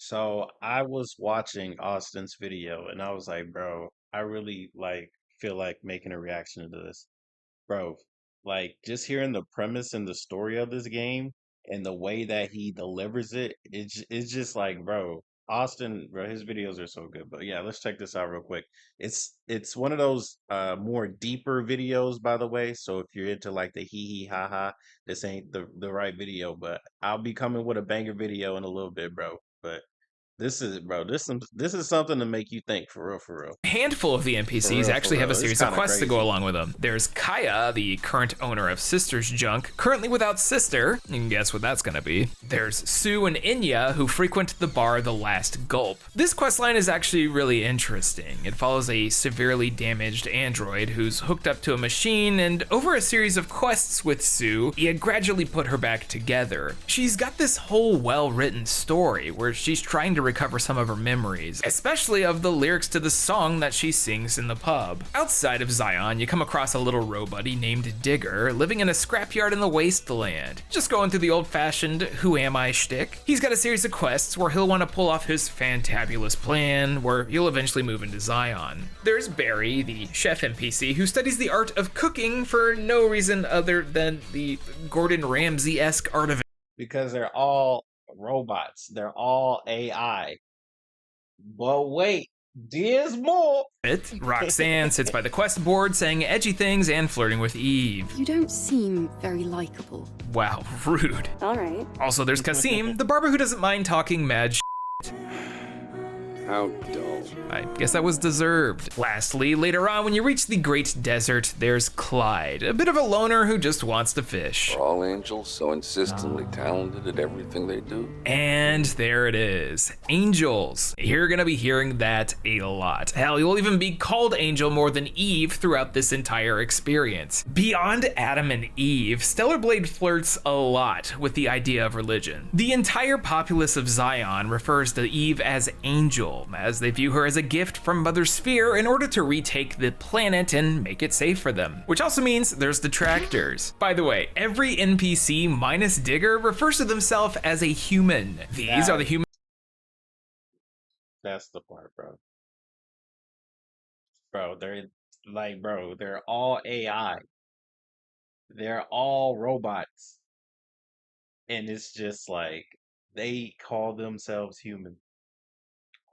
So I was watching Austin's video and I was like, bro, I really feel like making a reaction to this. Bro, like just hearing the premise and the story of this game and the way that he delivers it, it's just like, bro, Austin, bro, his videos are so good. But yeah, let's check this out real quick. It's one of those more deeper videos, by the way. So if you're into like the hee hee ha ha, this ain't the right video, but I'll be coming with a banger video in a little bit, bro. But this is, bro, this is something to make you think for real, for real. A handful of the For NPCs real, for actually have a real. It's series of kind of quests to go crazy. along with them. There's Kaya, the current owner of Sister's Junk, currently without sister. You can guess what that's gonna be. There's Sue and Inya, who frequent the bar The Last Gulp. This questline is actually really interesting. It follows a severely damaged android who's hooked up to a machine, and over a series of quests with Sue, he had gradually put her back together. She's got this whole well-written story where she's trying to recover some of her memories, especially of the lyrics to the song that she sings in the pub. Outside of Zion, you come across a little robuddy named Digger living in a scrapyard in the wasteland, just going through the old-fashioned who am I shtick. He's got a series of quests where he'll want to pull off his fantabulous plan where he'll eventually move into Zion. There's Barry, the chef NPC, who studies the art of cooking for no reason other than the Gordon Ramsay-esque art of Because they're all robots. They're all AI. But wait, there's more. it. Roxanne sits by the quest board saying edgy things and flirting with Eve. You don't seem very likable. Wow, rude. All right. Also, there's Kasim, the barber who doesn't mind talking mad How dull. I guess that was deserved. Lastly, later on when you reach the Great Desert, there's Clyde, a bit of a loner who just wants to fish. Are all angels so insistently talented at everything they do? And there it is, angels. You're gonna be hearing that a lot. Hell, you'll even be called Angel more than Eve throughout this entire experience. Beyond Adam and Eve, Stellar Blade flirts a lot with the idea of religion. The entire populace of Zion refers to Eve as Angel, as they view her as a gift from Mother Sphere in order to retake the planet and make it safe for them. Which also means there's detractors. By the way, every NPC minus Digger refers to themselves as a human. These are the humans That's the part, bro. Bro, they're like, bro, they're all AI. They're all robots. And it's just like they call themselves human.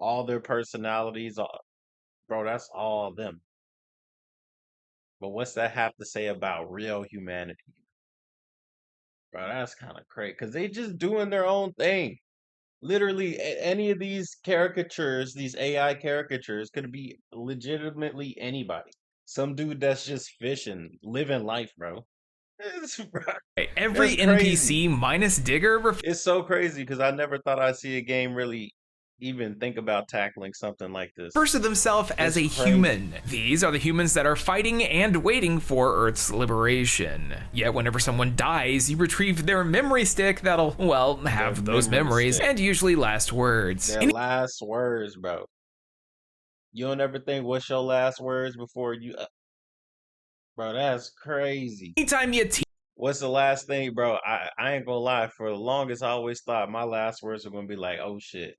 All their personalities are, bro, that's all them. But what's that have to say about real humanity? Bro, that's kind of crazy because they just doing their own thing. Literally, any of these caricatures, these AI caricatures, could be legitimately anybody. Some dude that's just fishing, living life, bro. Bro, every that's crazy. NPC minus Digger It's so crazy because I never thought I'd see a game really even think about tackling something like this. refers to themselves as It's a crazy. human. These are the humans that are fighting and waiting for Earth's liberation. Yet whenever someone dies, you retrieve their memory stick that'll, well, have Their those memory memories stick. and usually last words. Their last words, bro. You don't ever think what's your last words before you, bro. That's crazy. Anytime you What's the last thing, bro? I ain't gonna lie. For the longest, I always thought my last words were gonna be like, "Oh shit,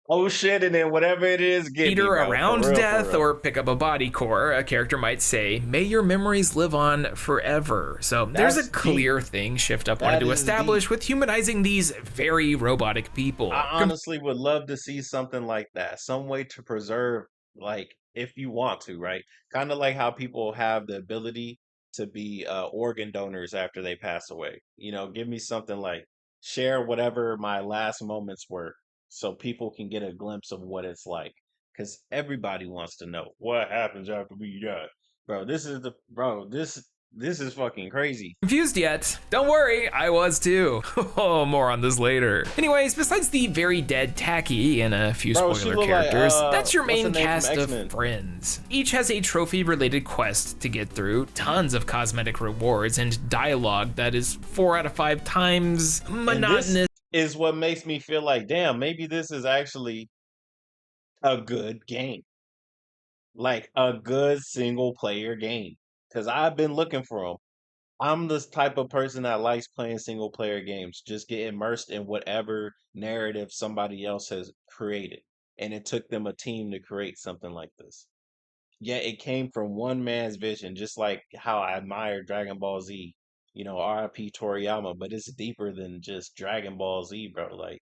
oh shit," and then whatever it is, get me, teeter bro. For around real, for death real. or pick up a body core, a character might say, may your memories live on forever. So there's That's a deep. clear thing Shift Up That wanted to is establish deep. with humanizing these very robotic people. I honestly would love to see something like that. Some way to preserve, like, if you want to, right? Kind of like how people have the ability to be organ donors after they pass away. You know, give me something like share whatever my last moments were so people can get a glimpse of what it's like. Because everybody wants to know what happens after we die. Bro, this is fucking crazy. Confused yet? Don't worry, I was too. Oh, more on this later. Anyways, besides the very dead Tacky and a few Bro, she spoiler look like, characters, that's your what's the main name from cast of X-Men? friends. Each has a trophy-related quest to get through, tons of cosmetic rewards, and dialogue that is 4 out of 5 times And monotonous. this is what makes me feel like, damn, maybe this is actually a good game. Like a good single player game. Because I've been looking for them. I'm this type of person that likes playing single player games, just get immersed in whatever narrative somebody else has created. And it took them a team to create something like this. Yeah, it came from one man's vision, just like how I admire Dragon Ball Z, RIP Toriyama, but it's deeper than just Dragon Ball Z, bro. Like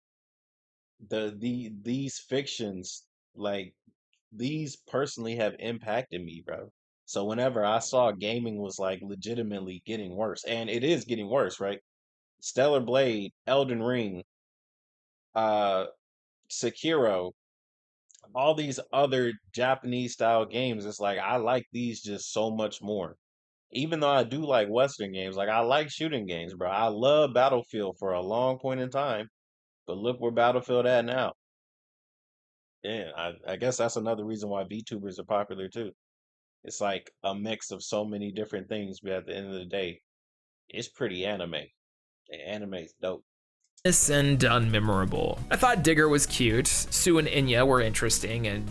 these fictions, like these personally have impacted me, bro. So whenever I saw gaming was like legitimately getting worse, and it is getting worse, right? Stellar Blade, Elden Ring, uh, Sekiro, all these other Japanese style games, it's like I like these just so much more. Even though I do like Western games, like I like shooting games, bro. I love Battlefield for a long point in time, but look where Battlefield at now. Yeah, I guess that's another reason why VTubers are popular too. It's like a mix of so many different things, but at the end of the day, it's pretty anime. And anime's dope. And unmemorable. I thought Digger was cute, Sue and Inya were interesting, and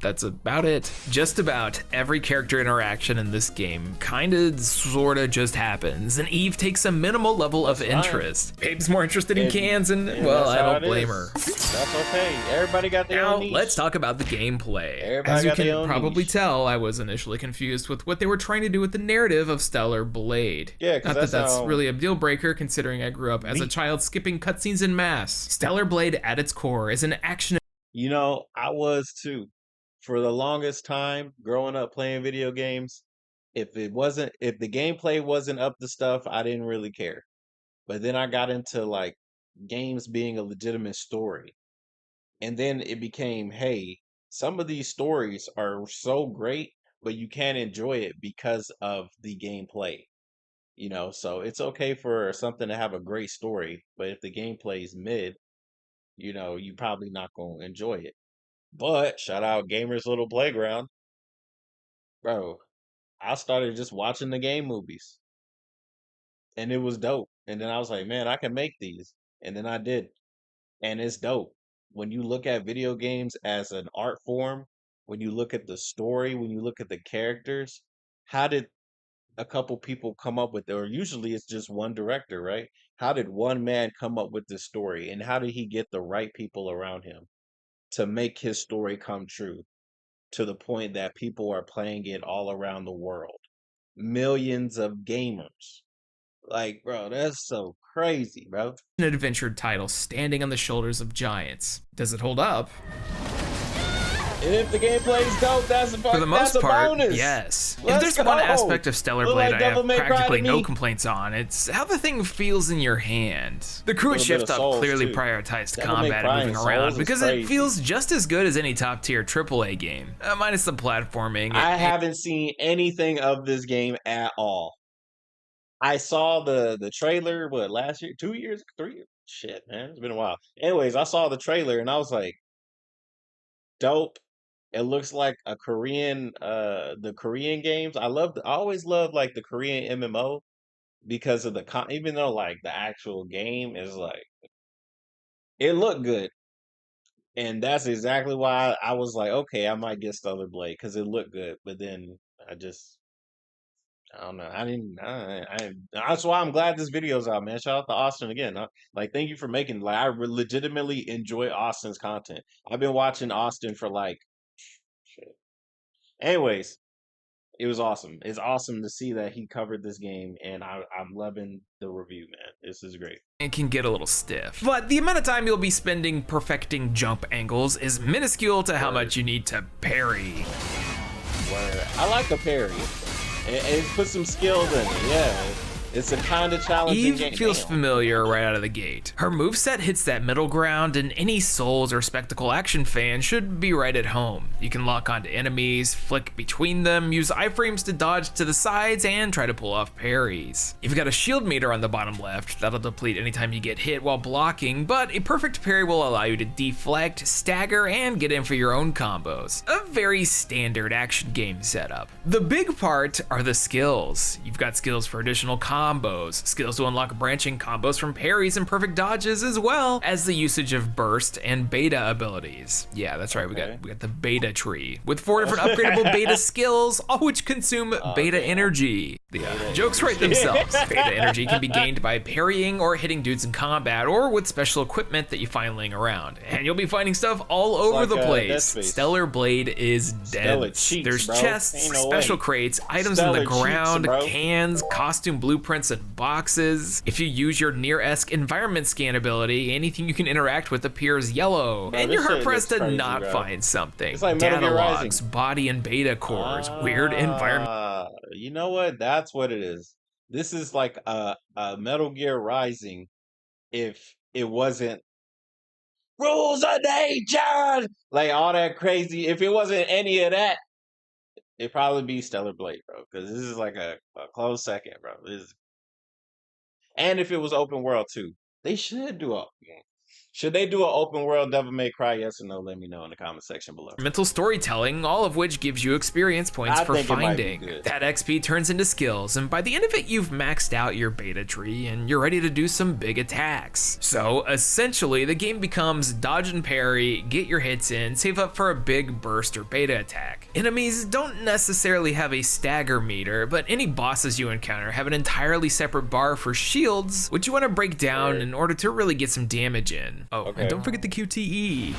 that's about it. Just about every character interaction in this game kinda sorta just happens, and Eve takes a minimal level of interest. Babe's more interested in cans, and well, I don't blame her. That's okay. Everybody got their own niche. Let's talk about the gameplay. Everybody As you got their can own probably niche. tell, I was initially confused with what they were trying to do with the narrative of Stellar Blade. Yeah, 'cause Not that that's how- really a deal breaker, considering I grew up as a child skipping cutscenes in mass. Stellar Blade, at its core, is an action. I was too. For the longest time, growing up playing video games, if the gameplay wasn't up to stuff, I didn't really care. But then I got into like games being a legitimate story. And then it became, hey, some of these stories are so great, but you can't enjoy it because of the gameplay. So it's okay for something to have a great story, but if the gameplay is mid, you probably not gonna enjoy it. But shout out Gamers Little Playground. Bro, I started just watching the game movies and it was dope. And then I was like, man, I can make these. And then I did. And it's dope. When you look at video games as an art form, when you look at the story, when you look at the characters, how did a couple people come up with it? Or usually it's just one director, right? How did one man come up with this story? And how did he get the right people around him to make his story come true to the point that people are playing it all around the world? Millions of gamers. Like, bro, that's so crazy, bro. An adventure title standing on the shoulders of giants. Does it hold up? And if the gameplay is dope, that's For the most part, bonus. yes. If Let's there's one go. aspect of Stellar Look Blade like I have Devil May Cry to practically no me. complaints on, it's how the thing feels in your hand. The crew at Little bit Shift of Up Souls, clearly too. prioritized Devil May combat Cry and and moving around Souls is because crazy. it feels just as good as any top tier AAA game, minus the platforming. I haven't seen anything of this game at all. I saw the trailer, what, last year, 2 years, 3 years? Shit, man, it's been a while. Anyways, I saw the trailer and I was like, dope. It looks like a Korean, the Korean games. I always loved like the Korean MMO because of even though like the actual game is like, it looked good. And that's exactly why I was like, okay, I might get Stellar Blade because it looked good. But then I don't know. I didn't. That's why I'm glad this video's out, man. Shout out to Austin again. Like, thank you for making. Like, legitimately enjoy Austin's content. I've been watching Austin for like, shit. Anyways, it was awesome. It's awesome to see that he covered this game, and I'm loving the review, man. This is great. It can get a little stiff. But the amount of time you'll be spending perfecting jump angles is minuscule to how much you need to parry. Word. I like the parry. It puts some skills in it, yeah. It's a kind of challenging game. Eve feels familiar right out of the gate. Her moveset hits that middle ground, and any Souls or Spectacle action fan should be right at home. You can lock onto enemies, flick between them, use iframes to dodge to the sides, and try to pull off parries. You've got a shield meter on the bottom left that'll deplete anytime you get hit while blocking, but a perfect parry will allow you to deflect, stagger, and get in for your own combos. A very standard action game setup. The big part are the skills. You've got skills for additional combos, combos, skills to unlock branching combos from parries and perfect dodges, as well as the usage of burst and beta abilities. Yeah, that's right, we got the beta tree, with 4 different upgradable beta skills, all which consume beta energy. The jokes write themselves. Beta energy can be gained by parrying or hitting dudes in combat, or with special equipment that you find laying around. And you'll be finding stuff all over the place. Stellar Blade is dense. There's chests, special crates, items in the ground, cans, costume blueprints, and boxes. If you use your near-esque environment scan ability, anything you can interact with appears yellow. And you're hard-pressed to not find something. It's like Data logs, body and beta cores, weird environment. You know what? That's what it is. This is like a Metal Gear Rising if it wasn't rules of nature, like all that crazy. If it wasn't any of that, it'd probably be Stellar Blade, bro. Because this is like a close second, bro. And if it was open world too, they should do a. Should they do an open world Devil May Cry? Yes or no? Let me know in the comment section below. Mental storytelling, all of which gives you experience points for finding. That XP turns into skills, and by the end of it, you've maxed out your beta tree and you're ready to do some big attacks. So essentially, the game becomes dodge and parry, get your hits in, save up for a big burst or beta attack. Enemies don't necessarily have a stagger meter, but any bosses you encounter have an entirely separate bar for shields, which you want to break down in order to really get some damage in. Oh, and don't forget the QTE.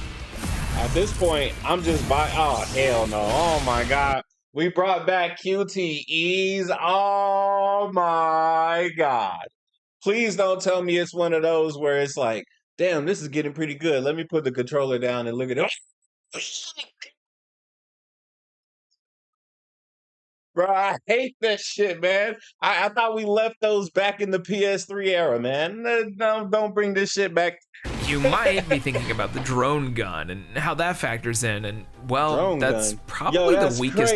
At this point, I'm just oh, hell no. Oh my God. We brought back QTEs. Oh my God. Please don't tell me it's one of those where it's like, damn, this is getting pretty good. Let me put the controller down and look at it. Bro, I hate that shit, man. I thought we left those back in the PS3 era, man. No, don't bring this shit back. You might be thinking about the drone gun and how that factors in, and well, that's probably the weakest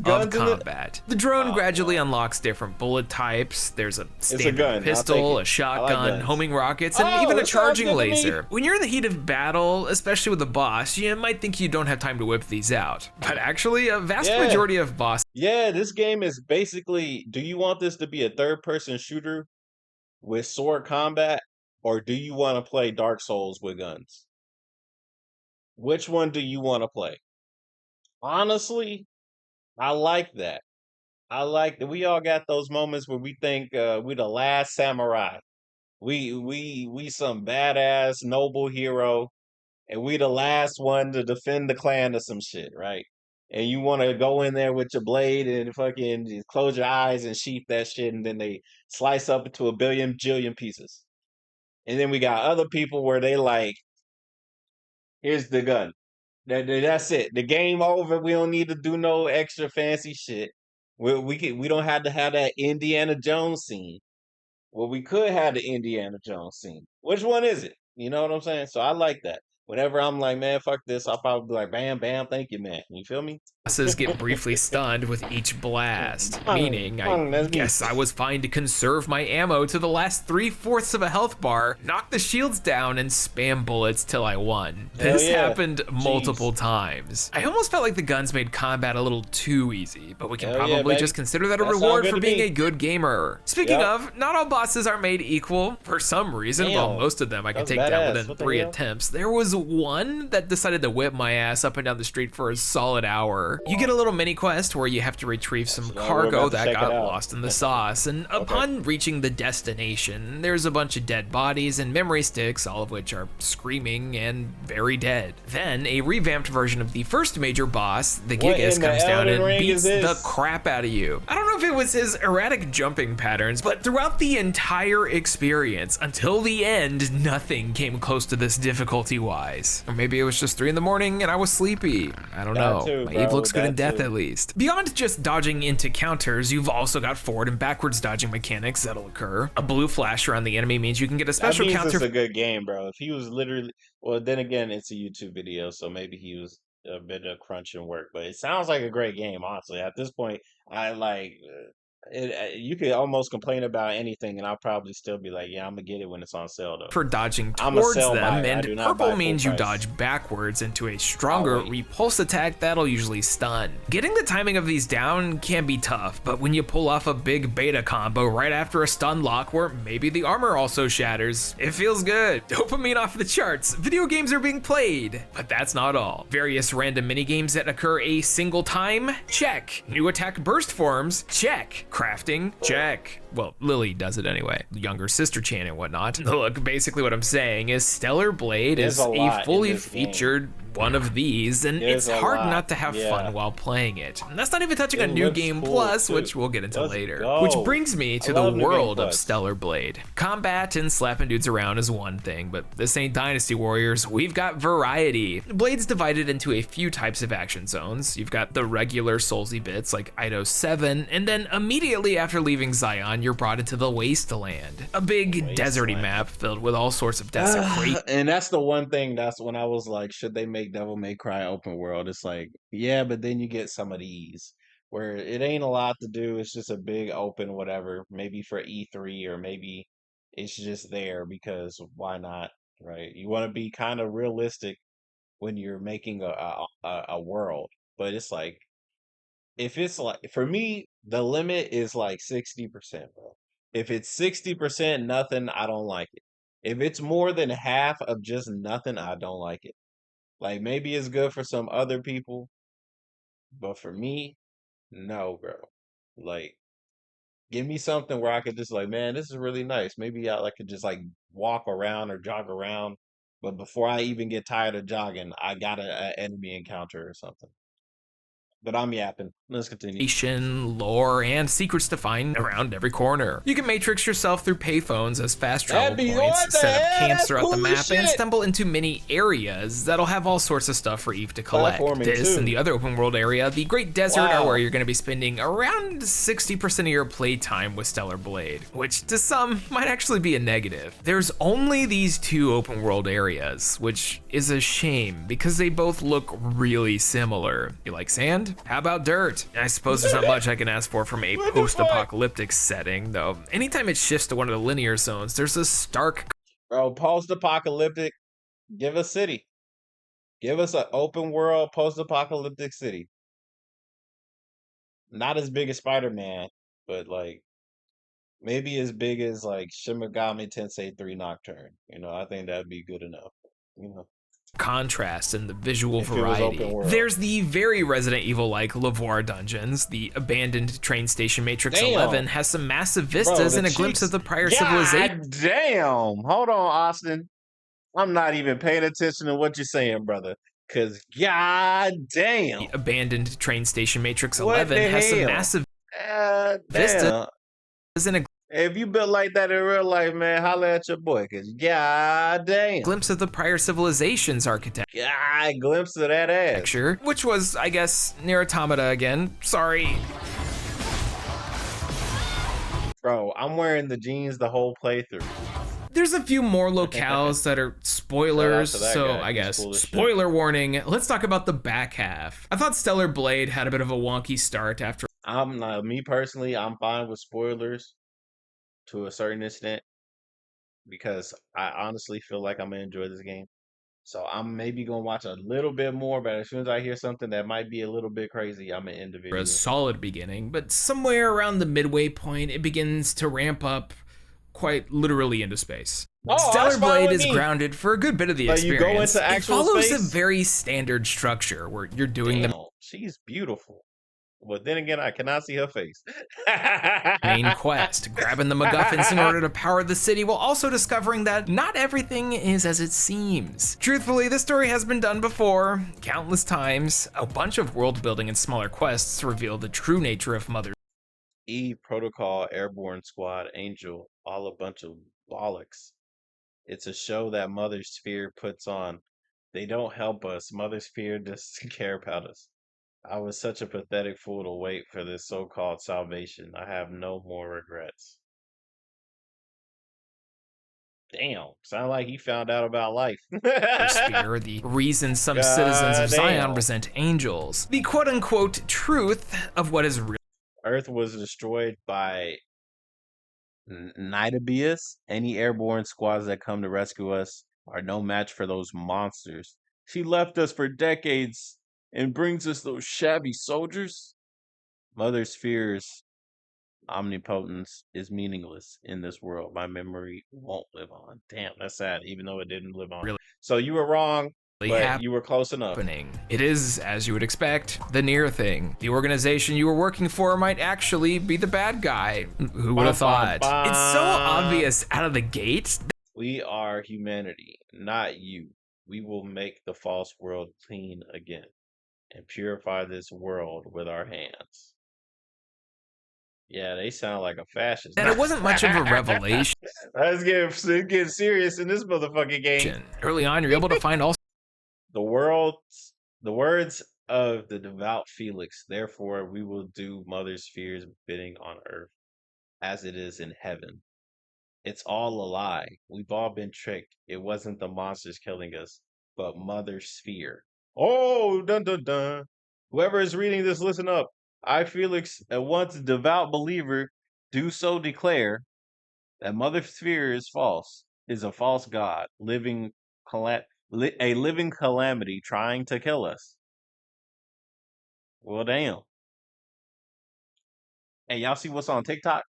part of combat. The drone gradually unlocks different bullet types. There's a standard pistol, a shotgun, homing rockets, and even a charging laser. When you're in the heat of battle, especially with a boss, you might think you don't have time to whip these out. But actually, a vast majority of bosses. Yeah, this game is basically, do you want this to be a third-person shooter with sword combat? Or do you want to play Dark Souls with guns? Which one do you want to play? Honestly, I like that. I like that we all got those moments where we think we the last samurai. We some badass noble hero, and we the last one to defend the clan or some shit, right? And you want to go in there with your blade and fucking just close your eyes and sheath that shit, and then they slice up into a billion jillion pieces. And then we got other people where they like, here's the gun. That's it. The game over. We don't need to do no extra fancy shit. We don't have to have that Indiana Jones scene. Well, we could have the Indiana Jones scene. Which one is it? You know what I'm saying? So I like that. Whenever I'm like, man, fuck this, I'll probably be like, bam, bam, thank you, man. You feel me? Bosses get briefly stunned with each blast, meaning I guess I was fine to conserve my ammo to the last 3/4 of a health bar, knock the shields down, and spam bullets till I won. This happened multiple times. I almost felt like the guns made combat a little too easy, but we can probably just consider that a reward for being a good gamer. Speaking of, not all bosses are made equal. For some reason, while most of them I could take down within 3 attempts, there was one that decided to whip my ass up and down the street for a solid hour. You get a little mini quest where you have to retrieve some cargo that got lost in the sauce, and upon reaching the destination, there's a bunch of dead bodies and memory sticks, all of which are screaming and very dead. Then a revamped version of the first major boss, the Gigas, comes down and beats the crap out of you. I don't know if it was his erratic jumping patterns, but throughout the entire experience, until the end, nothing came close to this difficulty-wise. Or maybe it was just 3 in the morning and I was sleepy. I don't know. My Eve looks good in death at least. Beyond just dodging into counters, you've also got forward and backwards dodging mechanics that'll occur. A blue flash around the enemy means you can get a special counter. It's a good game, bro. If he was literally, well, then again, it's a YouTube video, so maybe he was a bit of crunch and work, but it sounds like a great game, honestly. At this point, I like, You could almost complain about anything, and I'll probably still be like, yeah, I'm gonna get it when it's on sale though. for dodging I'm a towards sell them, buyer. I and do not purple buy full means you price. dodge backwards into a stronger Oh, wait. repulse attack that'll usually stun. Getting the timing of these down can be tough, but when you pull off a big beta combo right after a stun lock where maybe the armor also shatters, it feels good. Dopamine off the charts, video games are being played, but that's not all. Various random minigames that occur a single time, check. New attack burst forms, check. Crafting, check. Well, Lily does it anyway, younger sister Chan and whatnot. Look, basically what I'm saying is Stellar Blade There's is a lot a in fully this game. featured one of these, and There's it's a hard lot, not to have yeah. fun while playing it. And that's not even touching a It New looks Game cool, Plus, too. which we'll get into Let's later. go. Which brings me to I the love New Game world of Plus. Stellar Blade. Combat and slapping dudes around is one thing, but this ain't Dynasty Warriors. We've got variety. Blade's divided into a few types of action zones. You've got the regular Soulsy bits like Ido 7, and then immediately after leaving Zion, you're brought into the Wasteland, a big deserty map filled with all sorts of desecration. And that's the one thing. That's when I was like, should they make Devil May Cry open world? It's like, yeah, but then you get some of these where it ain't a lot to do. It's just a big open whatever. Maybe for E3, or maybe it's just there because why not? Right? You want to be kind of realistic when you're making a world, but it's like, if it's like, for me, the limit is like 60%, bro. If it's 60% nothing, I don't like it. If it's more than half of just nothing, I don't like it. Like, maybe it's good for some other people, but for me, no, bro. Like, give me something where I could just like, man, this is really nice. Maybe I could just like walk around or jog around, but before I even get tired of jogging, I got a enemy encounter or something. But I'm yapping. Let's continue. Lore, and secrets to find around every corner. You can matrix yourself through payphones as fast travel That'd be points, what the set up hell? camps That's throughout the cool as map, and shit. stumble into mini areas that'll have all sorts of stuff for Eve to collect. Platforming, This too. and the other open world area, the Great Desert, are Wow. where you're going to be spending around 60% of your playtime with Stellar Blade, which to some might actually be a negative. There's only these two open world areas, which is a shame because they both look really similar. You like sand? How about dirt? I suppose there's not much I can ask for from a post-apocalyptic setting, though. Anytime it shifts to one of the linear zones, there's a stark Bro, post-apocalyptic, give us city. Give us an open world post-apocalyptic city. Not as big as Spider-Man, but like maybe as big as like Shin Megami Tensei 3 Nocturne. You know, I think that'd be good enough. You know, contrast in the visual If it was variety. open world. There's the very Resident Evil-like Lavoir dungeons. The abandoned train station Matrix Damn. 11 has some massive Bro, vistas the and a glimpse cheeks- of the prior civilization. God damn. Hold on, Austin. I'm not even paying attention to what you're saying, brother. Cause god damn. The abandoned train station Matrix What 11 the has some hell? massive Damn. vistas and a If you built like that in real life, man, holla at your boy. Cause god damn. glimpse of the prior civilization's architecture. God, glimpse of that ass. Which was, I guess, near Automata again. Sorry. Bro, I'm wearing the jeans the whole playthrough. There's a few more locales that are spoilers, Shout out to that so guy. I He's guess cool as shit. spoiler warning. Let's talk about the back half. I thought Stellar Blade had a bit of a wonky start after I'm not, me personally, I'm fine with spoilers to a certain extent because I honestly feel like I'm gonna enjoy this game. So I'm maybe gonna watch a little bit more, but as soon as I hear something that might be a little bit crazy, I'm gonna end the video. a solid beginning, but somewhere around the midway point, it begins to ramp up quite literally into space. Oh, that's Stellar fine Blade with is me. grounded for a good bit of the Like, you experience. go into actual it follows space? a very standard structure where you're doing the Damn, she's beautiful. But then again, I cannot see her face. main quest, grabbing the MacGuffins in order to power the city, while also discovering that not everything is as it seems. Truthfully, this story has been done before, countless times. A bunch of world building and smaller quests reveal the true nature of Mother Eve, Protocol, Airborne Squad, Angel, all a bunch of bollocks. It's a show that Mother Sphere puts on. They don't help us. Mother Sphere doesn't care about us. I was such a pathetic fool to wait for this so-called salvation. I have no more regrets. Damn, sound like he found out about life. Sphere, the reason some citizens of Zion Goddamn. resent angels, the quote-unquote truth of what is real. Earth was destroyed by Nidabilis. Any airborne squads that come to rescue us are no match for those monsters. She left us for decades and brings us those shabby soldiers. Mother Sphere's omnipotence is meaningless in this world. My memory won't live on. Damn, that's sad, even though it didn't live on. Really So you were wrong, but you were close enough. It is, as you would expect, the near thing. The organization you were working for might actually be the bad guy. Who would have thought? It's so obvious out of the gate. We are humanity, not you. We will make the false world clean again and purify this world with our hands. Yeah, they sound like a fascist. And it wasn't much of a revelation. Let's get serious in this motherfucking game. Early on, you're able to find all The words of the devout Felix. Therefore, we will do Mother Sphere's bidding on earth, as it is in heaven. It's all a lie. We've all been tricked. It wasn't the monsters killing us, but Mother Sphere. Oh, dun dun dun. Whoever is reading this, listen up. I, Felix, a once devout believer, do so declare that Mother Sphere is false, is a false god, a living calamity trying to kill us. Well, damn. Hey, y'all see what's on TikTok?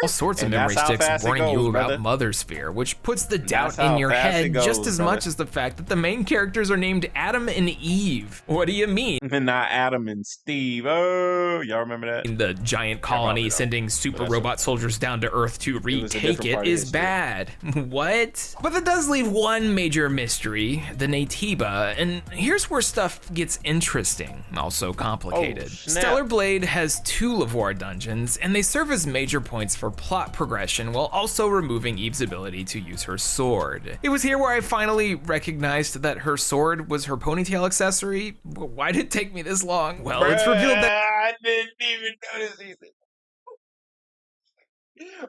sorts of And memory that's how sticks fast it warning goes, you about brother. Mother Sphere, which puts the That's doubt in how your fast it head goes, just as much brother. as the fact that the main characters are named Adam and Eve. What do you mean? And not Adam and Steve. Oh, y'all remember that? The giant colony don't. sending super that's robot soldiers down to Earth to was a retake different it part of is history. bad. What? But that does leave one major mystery, the Natiba, and here's where stuff gets interesting, also complicated. Oh, snap. Stellar Blade has 2 Lavore dungeons, and they serve as major points for plot progression while also removing Eve's ability to use her sword. It was here where I finally recognized that her sword was her ponytail accessory. Why did it take me this long? Well, it's revealed that I didn't even notice either.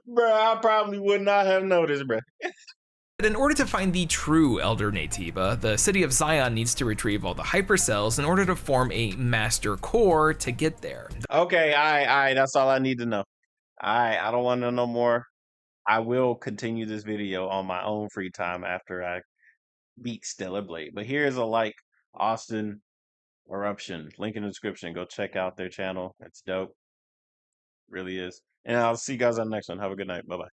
Bro, I probably would not have noticed, bro. in order to find the true Elder Natiba, the city of Zion needs to retrieve all the hypercells in order to form a master core to get there. Okay, all right, that's all I need to know. All right, I don't want to know more. I will continue this video on my own free time after I beat Stellar Blade. But here's a Austin Eruption. Link in the description. Go check out their channel. It's dope. Really is. And I'll see you guys on the next one. Have a good night. Bye-bye.